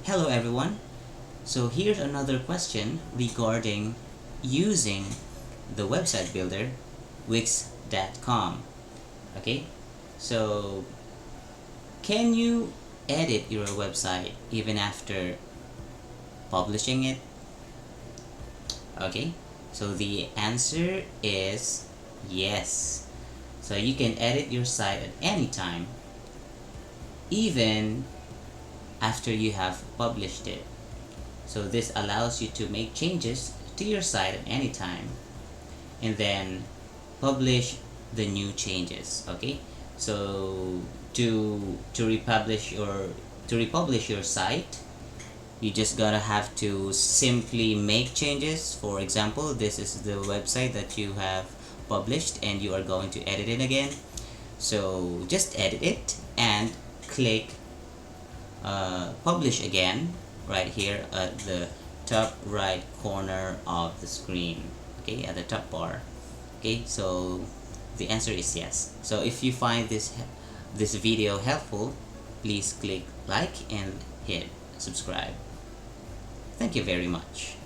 Hello everyone. So here's another question regarding using the website builder Wix.com. Okay, so can you edit your website even after publishing it? Okay, so the answer is yes. So you can edit your site at any time, even after you have published it. So this allows you to make changes to your site at any time and then publish the new changes. Okay, so to republish your site, you just gotta have to simply make changes. For example, this is the website that you have published and you are going to edit it again. So just edit it and click publish again right here at the top right corner of the screen. Okay, at the top bar. Okay, so the answer is yes. So if you find this video helpful, please click like and hit subscribe. Thank you very much.